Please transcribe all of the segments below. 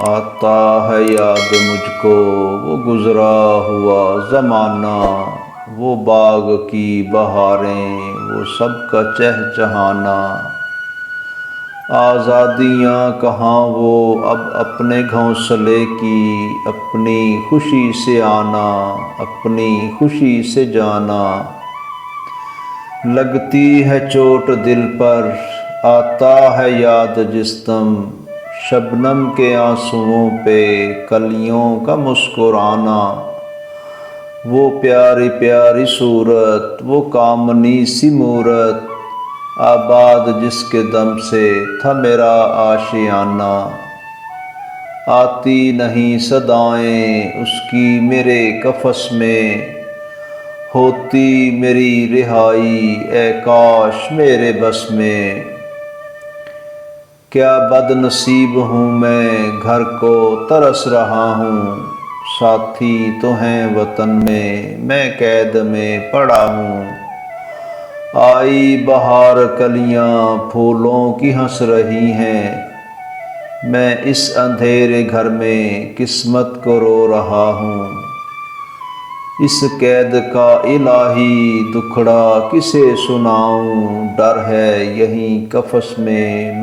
آتا ہے یاد مجھ کو وہ گزرا ہوا زمانہ، وہ باغ کی بہاریں، وہ سب کا چہچہانا۔ آزادیاں کہاں وہ اب اپنے گھونسلے کی، اپنی خوشی سے آنا، اپنی خوشی سے جانا۔ لگتی ہے چوٹ دل پر، آتا ہے یاد جس دم، شبنم کے آنسوؤں پہ کلیوں کا مسکرانا۔ وہ پیاری پیاری صورت، وہ کامنی سی مورت، آباد جس کے دم سے تھا میرا آشیانہ۔ آتی نہیں صدائیں اس کی میرے قفس میں، ہوتی میری رہائی اے کاش میرے بس میں۔ کیا بد نصیب ہوں میں گھر کو ترس رہا ہوں، ساتھی تو ہیں وطن میں قید میں پڑا ہوں۔ آئی بہار کلیاں پھولوں کی ہنس رہی ہیں، میں اس اندھیرے گھر میں قسمت کو رو رہا ہوں۔ اس قید کا الہی دکھڑا کسے سناؤں، ڈر ہے یہیں قفس میں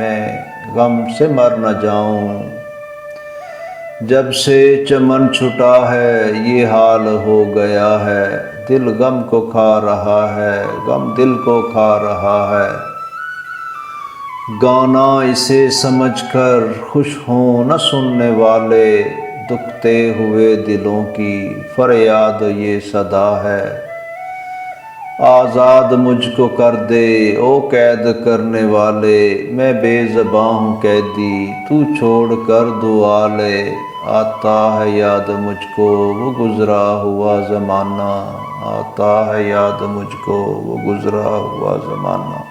غم سے مر نہ جاؤں۔ جب سے چمن چھٹا ہے یہ حال ہو گیا ہے، دل غم کو کھا رہا ہے، غم دل کو کھا رہا ہے۔ گانا اسے سمجھ کر خوش ہوں نہ سننے والے، دکھتے ہوئے دلوں کی فریاد یہ صدا ہے۔ آزاد مجھ کو کر دے او قید کرنے والے، میں بے زباں ہوں قیدی تو چھوڑ کر دعا لے۔ آتا ہے یاد مجھ کو وہ گزرا ہوا زمانہ، آتا ہے یاد مجھ کو وہ گزرا ہوا زمانہ۔